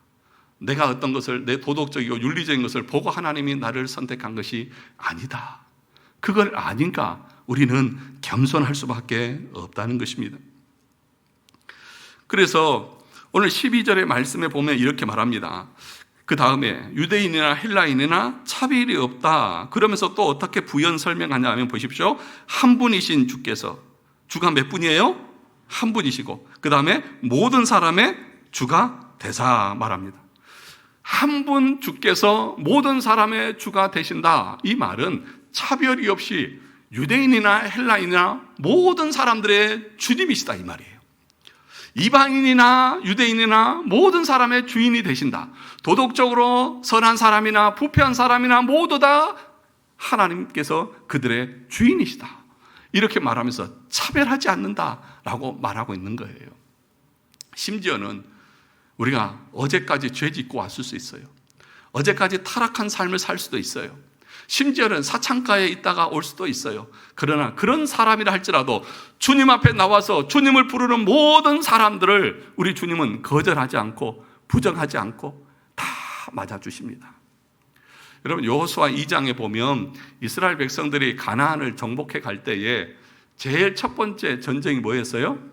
내가 어떤 것을, 내 도덕적이고 윤리적인 것을 보고 하나님이 나를 선택한 것이 아니다. 그걸 아니까 우리는 겸손할 수밖에 없다는 것입니다. 그래서 오늘 12절의 말씀에 보면 이렇게 말합니다. 그 다음에 유대인이나 헬라인이나 차별이 없다. 그러면서 또 어떻게 부연 설명하냐 하면 보십시오. 한 분이신 주께서, 주가 몇 분이에요? 한 분이시고, 그 다음에 모든 사람의 주가 되사 말합니다. 한 분 주께서 모든 사람의 주가 되신다. 이 말은 차별이 없이 유대인이나 헬라인이나 모든 사람들의 주님이시다, 이 말이에요. 이방인이나 유대인이나 모든 사람의 주인이 되신다. 도덕적으로 선한 사람이나 부패한 사람이나 모두 다 하나님께서 그들의 주인이시다. 이렇게 말하면서 차별하지 않는다라고 말하고 있는 거예요. 심지어는 우리가 어제까지 죄 짓고 왔을 수 있어요. 어제까지 타락한 삶을 살 수도 있어요. 심지어는 사창가에 있다가 올 수도 있어요. 그러나 그런 사람이라 할지라도 주님 앞에 나와서 주님을 부르는 모든 사람들을 우리 주님은 거절하지 않고 부정하지 않고 다 맞아주십니다. 여러분, 여호수아 2장에 보면 이스라엘 백성들이 가나안을 정복해 갈 때에 제일 첫 번째 전쟁이 뭐였어요?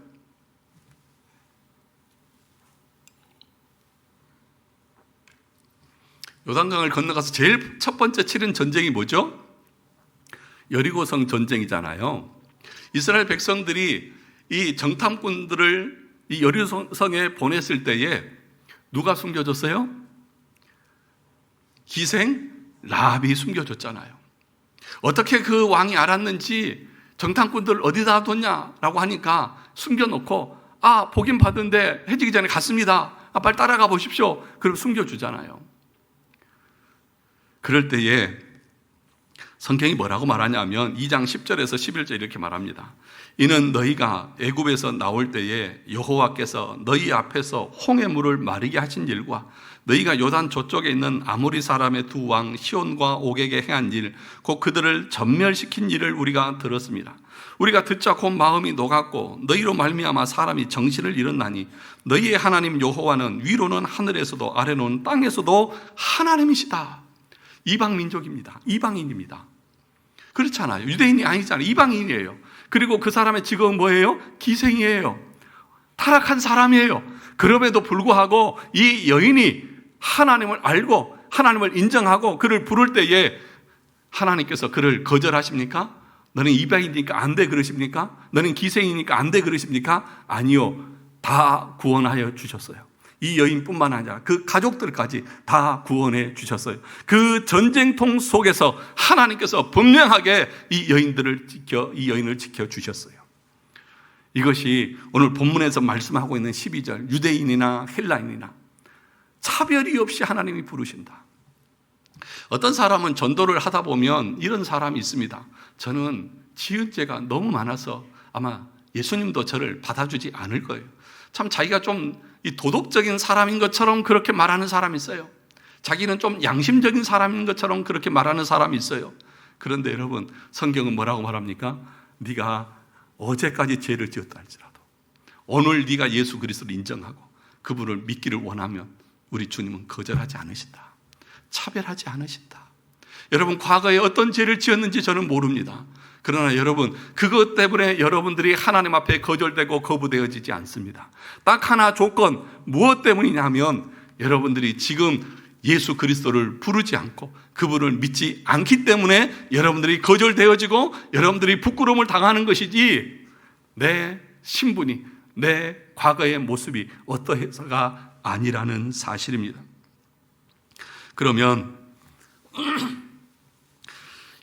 요단강을 건너가서 제일 첫 번째 치른 전쟁이 뭐죠? 여리고성 전쟁이잖아요. 이스라엘 백성들이 이 정탐꾼들을 이 여리고성에 보냈을 때에 누가 숨겨줬어요? 기생 라합이 숨겨줬잖아요. 어떻게 그 왕이 알았는지 정탐꾼들 어디다 뒀냐라고 하니까 숨겨놓고 복임 받은데 해지기 전에 갔습니다. 빨리 따라가 보십시오. 그럼 숨겨주잖아요. 그럴 때에 성경이 뭐라고 말하냐면 2장 10절에서 11절 이렇게 말합니다. 이는 너희가 애굽에서 나올 때에 여호와께서 너희 앞에서 홍해 물을 마르게 하신 일과 너희가 요단 저쪽에 있는 아모리 사람의 두 왕 시온과 옥에게 행한 일, 곧 그들을 전멸시킨 일을 우리가 들었습니다. 우리가 듣자 곧 마음이 녹았고 너희로 말미암아 사람이 정신을 잃었나니 너희의 하나님 여호와는 위로는 하늘에서도 아래로는 땅에서도 하나님이시다. 이방 민족입니다. 이방인입니다. 그렇잖아요. 유대인이 아니잖아요. 이방인이에요. 그리고 그 사람의 직업은 뭐예요? 기생이에요. 타락한 사람이에요. 그럼에도 불구하고 이 여인이 하나님을 알고 하나님을 인정하고 그를 부를 때에 하나님께서 그를 거절하십니까? 너는 이방인이니까 안 돼 그러십니까? 너는 기생이니까 안 돼 그러십니까? 아니요. 다 구원하여 주셨어요. 이 여인뿐만 아니라 그 가족들까지 다 구원해 주셨어요. 그 전쟁통 속에서 하나님께서 분명하게 이 여인을 지켜 주셨어요. 이것이 오늘 본문에서 말씀하고 있는 12절 유대인이나 헬라인이나 차별이 없이 하나님이 부르신다. 어떤 사람은 전도를 하다 보면 이런 사람이 있습니다. 저는 지은 죄가 너무 많아서 아마 예수님도 저를 받아주지 않을 거예요. 참 자기가 좀 도덕적인 사람인 것처럼 그렇게 말하는 사람이 있어요. 자기는 좀 양심적인 사람인 것처럼 그렇게 말하는 사람이 있어요. 그런데 여러분, 성경은 뭐라고 말합니까? 네가 어제까지 죄를 지었다 할지라도 오늘 네가 예수 그리스도를 인정하고 그분을 믿기를 원하면 우리 주님은 거절하지 않으신다. 차별하지 않으신다. 여러분, 과거에 어떤 죄를 지었는지 저는 모릅니다. 그러나 여러분, 그것 때문에 여러분들이 하나님 앞에 거절되고 거부되어지지 않습니다. 딱 하나 조건, 무엇 때문이냐면 여러분들이 지금 예수 그리스도를 부르지 않고 그분을 믿지 않기 때문에 여러분들이 거절되어지고 여러분들이 부끄러움을 당하는 것이지 내 신분이, 내 과거의 모습이 어떠해서가 아니라는 사실입니다. 그러면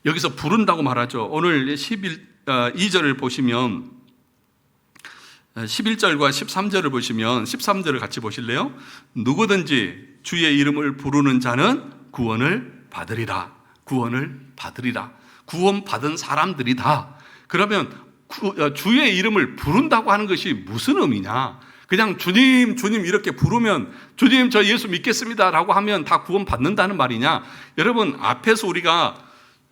여기서 부른다고 말하죠. 오늘 2절을 보시면 11절과 13절을 보시면 13절을 같이 보실래요? 누구든지 주의 이름을 부르는 자는 구원을 받으리라. 구원을 받으리라. 구원받은 사람들이다. 그러면 주의 이름을 부른다고 하는 것이 무슨 의미냐? 그냥 주님 이렇게 부르면 주님 저 예수 믿겠습니다 라고 하면 다 구원받는다는 말이냐? 여러분, 앞에서 우리가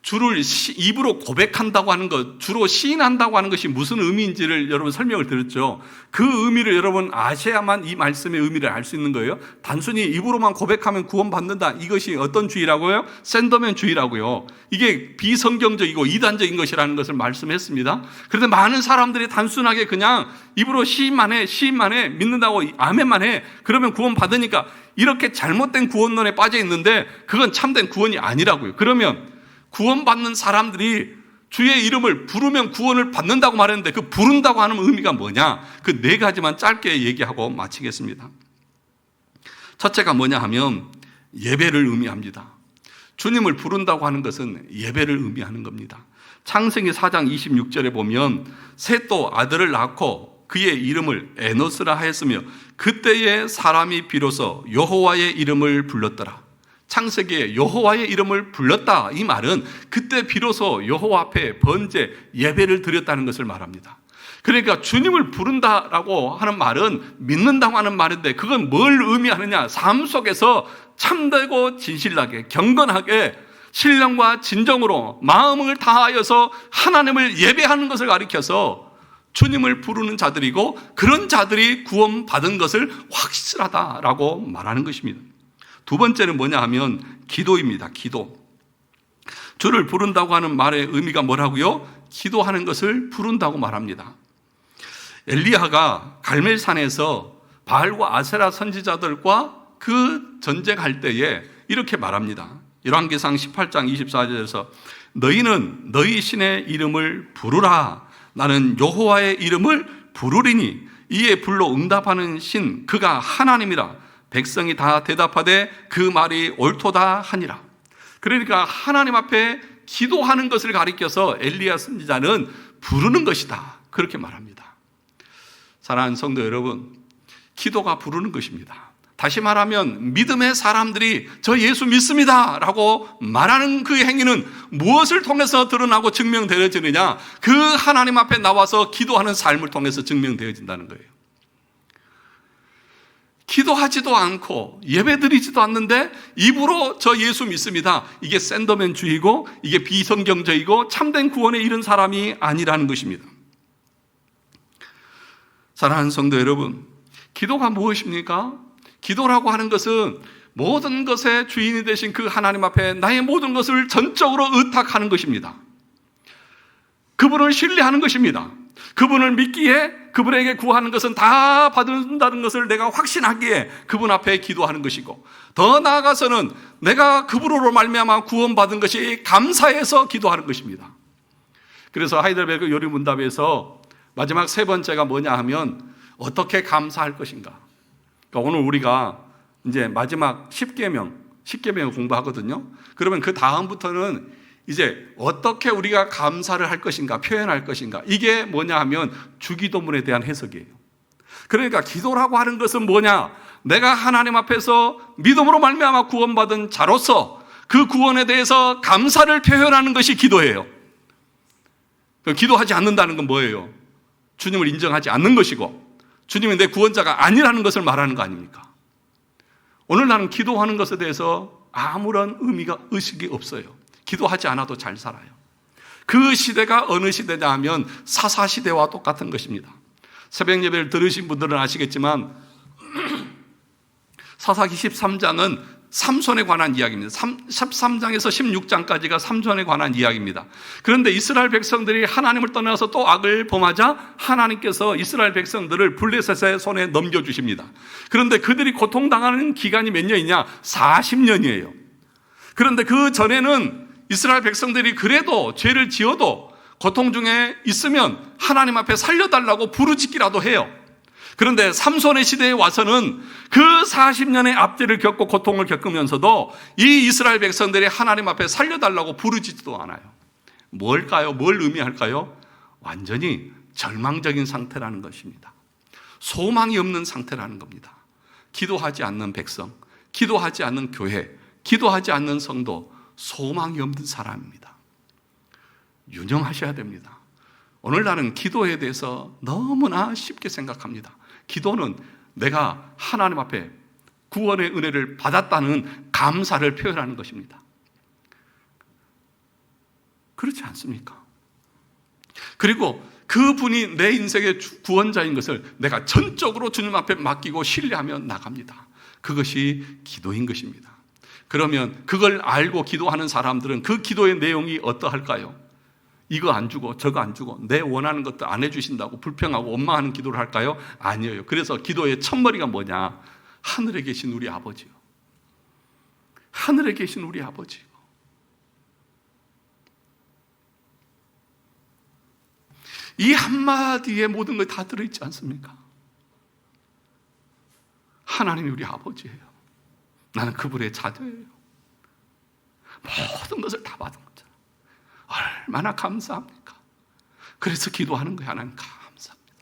주를 입으로 고백한다고 하는 것, 주로 시인한다고 하는 것이 무슨 의미인지를 여러분 설명을 드렸죠. 그 의미를 여러분 아셔야만 이 말씀의 의미를 알 수 있는 거예요. 단순히 입으로만 고백하면 구원받는다. 이것이 어떤 주의라고요? 샌더맨 주의라고요. 이게 비성경적이고 이단적인 것이라는 것을 말씀했습니다. 그런데 많은 사람들이 단순하게 그냥 입으로 시인만 해, 믿는다고 아멘만 해. 그러면 구원받으니까 이렇게 잘못된 구원론에 빠져 있는데 그건 참된 구원이 아니라고요. 그러면 구원받는 사람들이 주의 이름을 부르면 구원을 받는다고 말했는데 그 부른다고 하는 의미가 뭐냐? 그 네 가지만 짧게 얘기하고 마치겠습니다. 첫째가 뭐냐 하면 예배를 의미합니다. 주님을 부른다고 하는 것은 예배를 의미하는 겁니다. 창세기 4장 26절에 보면 셋도 아들을 낳고 그의 이름을 에노스라 하였으며 그때에 사람이 비로소 여호와의 이름을 불렀더라. 창세기에 여호와의 이름을 불렀다. 이 말은 그때 비로소 여호와 앞에 번제, 예배를 드렸다는 것을 말합니다. 그러니까 주님을 부른다라고 하는 말은 믿는다고 하는 말인데 그건 뭘 의미하느냐? 삶 속에서 참되고 진실하게 경건하게 신령과 진정으로 마음을 다하여서 하나님을 예배하는 것을 가리켜서 주님을 부르는 자들이고 그런 자들이 구원받은 것을 확실하다라고 말하는 것입니다. 두 번째는 뭐냐 하면 기도입니다. 기도. 주를 부른다고 하는 말의 의미가 뭐라고요? 기도하는 것을 부른다고 말합니다. 엘리야가 갈멜산에서 바알과 아세라 선지자들과 그 전쟁할 때에 이렇게 말합니다. 열왕기상 18장 24절에서 너희는 너희 신의 이름을 부르라. 나는 여호와의 이름을 부르리니 이에 불로 응답하는 신 그가 하나님이라. 백성이 다 대답하되 그 말이 옳도다 하니라. 그러니까 하나님 앞에 기도하는 것을 가리켜서 엘리야 선지자는 부르는 것이다, 그렇게 말합니다. 사랑하는 성도 여러분, 기도가 부르는 것입니다. 다시 말하면 믿음의 사람들이 저 예수 믿습니다 라고 말하는 그 행위는 무엇을 통해서 드러나고 증명되어지느냐? 그 하나님 앞에 나와서 기도하는 삶을 통해서 증명되어진다는 거예요. 기도하지도 않고 예배드리지도 않는데 입으로 저 예수 믿습니다, 이게 샌더맨주의고 이게 비성경적이고 참된 구원에 이른 사람이 아니라는 것입니다. 사랑하는 성도 여러분, 기도가 무엇입니까? 기도라고 하는 것은 모든 것의 주인이 되신 그 하나님 앞에 나의 모든 것을 전적으로 의탁하는 것입니다. 그분을 신뢰하는 것입니다. 그분을 믿기에 그분에게 구하는 것은 다 받는다는 것을 내가 확신하기에 그분 앞에 기도하는 것이고, 더 나아가서는 내가 그분으로 말미암아 구원받은 것이 감사해서 기도하는 것입니다. 그래서 하이델베르크 요리문답에서 마지막 세 번째가 뭐냐 하면 어떻게 감사할 것인가. 그러니까 오늘 우리가 이제 마지막 10계명 공부하거든요. 그러면 그 다음부터는 이제 어떻게 우리가 감사를 할 것인가, 표현할 것인가, 이게 뭐냐 하면 주기도문에 대한 해석이에요. 그러니까 기도라고 하는 것은 뭐냐? 내가 하나님 앞에서 믿음으로 말미암아 구원받은 자로서 그 구원에 대해서 감사를 표현하는 것이 기도예요. 기도하지 않는다는 건 뭐예요? 주님을 인정하지 않는 것이고 주님이 내 구원자가 아니라는 것을 말하는 거 아닙니까? 오늘 나는 기도하는 것에 대해서 아무런 의식이 없어요. 기도하지 않아도 잘 살아요. 그 시대가 어느 시대냐 하면 사사시대와 똑같은 것입니다. 새벽 예배를 들으신 분들은 아시겠지만 사사기 13장은 삼손에 관한 이야기입니다. 13장에서 16장까지가 삼손에 관한 이야기입니다. 그런데 이스라엘 백성들이 하나님을 떠나서 또 악을 범하자 하나님께서 이스라엘 백성들을 블레셋의 손에 넘겨주십니다. 그런데 그들이 고통당하는 기간이 몇 년이냐? 40년이에요. 그런데 그 전에는 이스라엘 백성들이 그래도 죄를 지어도 고통 중에 있으면 하나님 앞에 살려달라고 부르짖기라도 해요. 그런데 삼손의 시대에 와서는 그 40년의 압제를 겪고 고통을 겪으면서도 이 이스라엘 백성들이 하나님 앞에 살려달라고 부르짖지도 않아요. 뭘까요? 뭘 의미할까요? 완전히 절망적인 상태라는 것입니다. 소망이 없는 상태라는 겁니다. 기도하지 않는 백성, 기도하지 않는 교회, 기도하지 않는 성도, 소망이 없는 사람입니다. 유념하셔야 됩니다. 오늘날은 기도에 대해서 너무나 쉽게 생각합니다. 기도는 내가 하나님 앞에 구원의 은혜를 받았다는 감사를 표현하는 것입니다. 그렇지 않습니까? 그리고 그분이 내 인생의 구원자인 것을 내가 전적으로 주님 앞에 맡기고 신뢰하며 나갑니다. 그것이 기도인 것입니다. 그러면 그걸 알고 기도하는 사람들은 그 기도의 내용이 어떠할까요? 이거 안 주고 저거 안 주고 내 원하는 것도 안 해주신다고 불평하고 원망하는 기도를 할까요? 아니에요. 그래서 기도의 첫머리가 뭐냐? 하늘에 계신 우리 아버지요. 하늘에 계신 우리 아버지요. 이 한마디에 모든 것 다 들어있지 않습니까? 하나님이 우리 아버지예요. 나는 그분의 자녀예요. 모든 것을 다 받은 거잖아. 얼마나 감사합니까? 그래서 기도하는 거예요. 하나님 감사합니다.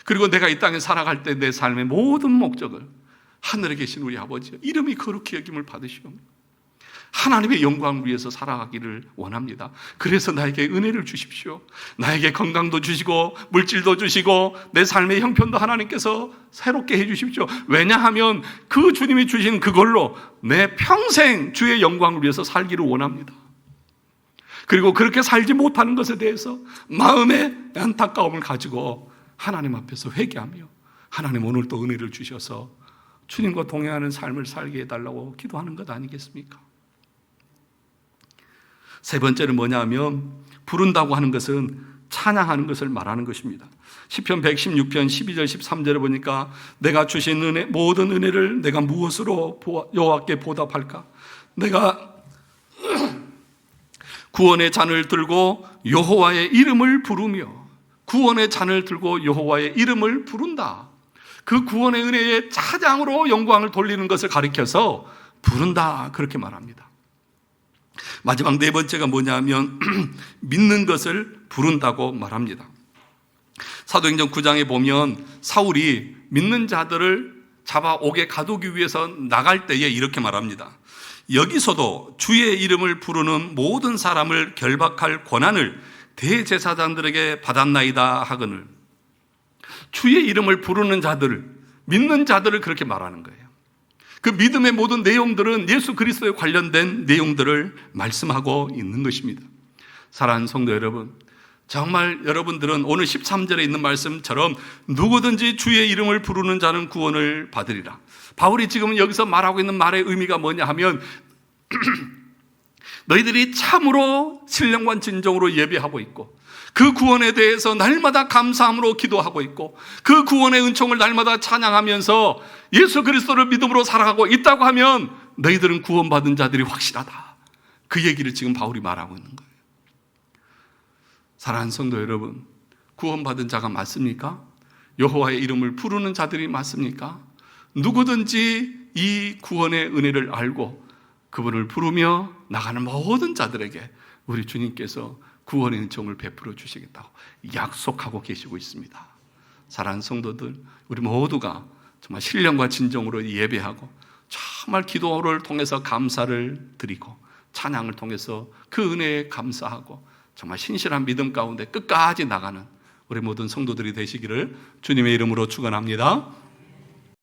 그리고 내가 이 땅에 살아갈 때 내 삶의 모든 목적을 하늘에 계신 우리 아버지 이름이 거룩히 여김을 받으시옵니다. 하나님의 영광을 위해서 살아가기를 원합니다. 그래서 나에게 은혜를 주십시오. 나에게 건강도 주시고 물질도 주시고 내 삶의 형편도 하나님께서 새롭게 해주십시오. 왜냐하면 그 주님이 주신 그걸로 내 평생 주의 영광을 위해서 살기를 원합니다. 그리고 그렇게 살지 못하는 것에 대해서 마음의 안타까움을 가지고 하나님 앞에서 회개하며 하나님 오늘 또 은혜를 주셔서 주님과 동행하는 삶을 살게 해달라고 기도하는 것 아니겠습니까? 세 번째는 뭐냐면 부른다고 하는 것은 찬양하는 것을 말하는 것입니다. 시편 116편 12절 13절에 보니까 내가 주신 은혜, 모든 은혜를 내가 무엇으로 여호와께 보답할까? 내가 구원의 잔을 들고 여호와의 이름을 부르며 구원의 잔을 들고 여호와의 이름을 부른다. 그 구원의 은혜의 차장으로 영광을 돌리는 것을 가리켜서 부른다, 그렇게 말합니다. 마지막 네 번째가 뭐냐면 믿는 것을 부른다고 말합니다. 사도행전 9장에 보면 사울이 믿는 자들을 잡아 옥에 가두기 위해서 나갈 때에 이렇게 말합니다. 여기서도 주의 이름을 부르는 모든 사람을 결박할 권한을 대제사장들에게 받았나이다 하거늘. 주의 이름을 부르는 자들을, 믿는 자들을 그렇게 말하는 거예요. 그 믿음의 모든 내용들은 예수 그리스도에 관련된 내용들을 말씀하고 있는 것입니다. 사랑하는 성도 여러분, 정말 여러분들은 오늘 13절에 있는 말씀처럼 누구든지 주의 이름을 부르는 자는 구원을 받으리라. 바울이 지금 여기서 말하고 있는 말의 의미가 뭐냐 하면 너희들이 참으로 신령과 진정으로 예배하고 있고 그 구원에 대해서 날마다 감사함으로 기도하고 있고 그 구원의 은총을 날마다 찬양하면서 예수 그리스도를 믿음으로 살아가고 있다고 하면 너희들은 구원받은 자들이 확실하다. 그 얘기를 지금 바울이 말하고 있는 거예요. 사랑하는 성도 여러분, 구원받은 자가 맞습니까? 여호와의 이름을 부르는 자들이 맞습니까? 누구든지 이 구원의 은혜를 알고 그분을 부르며 나가는 모든 자들에게 우리 주님께서 구원의 은총을 베풀어 주시겠다고 약속하고 계시고 있습니다. 사랑하는 성도들, 우리 모두가 정말 신령과 진정으로 예배하고 정말 기도를 통해서 감사를 드리고 찬양을 통해서 그 은혜에 감사하고 정말 신실한 믿음 가운데 끝까지 나가는 우리 모든 성도들이 되시기를 주님의 이름으로 축원합니다.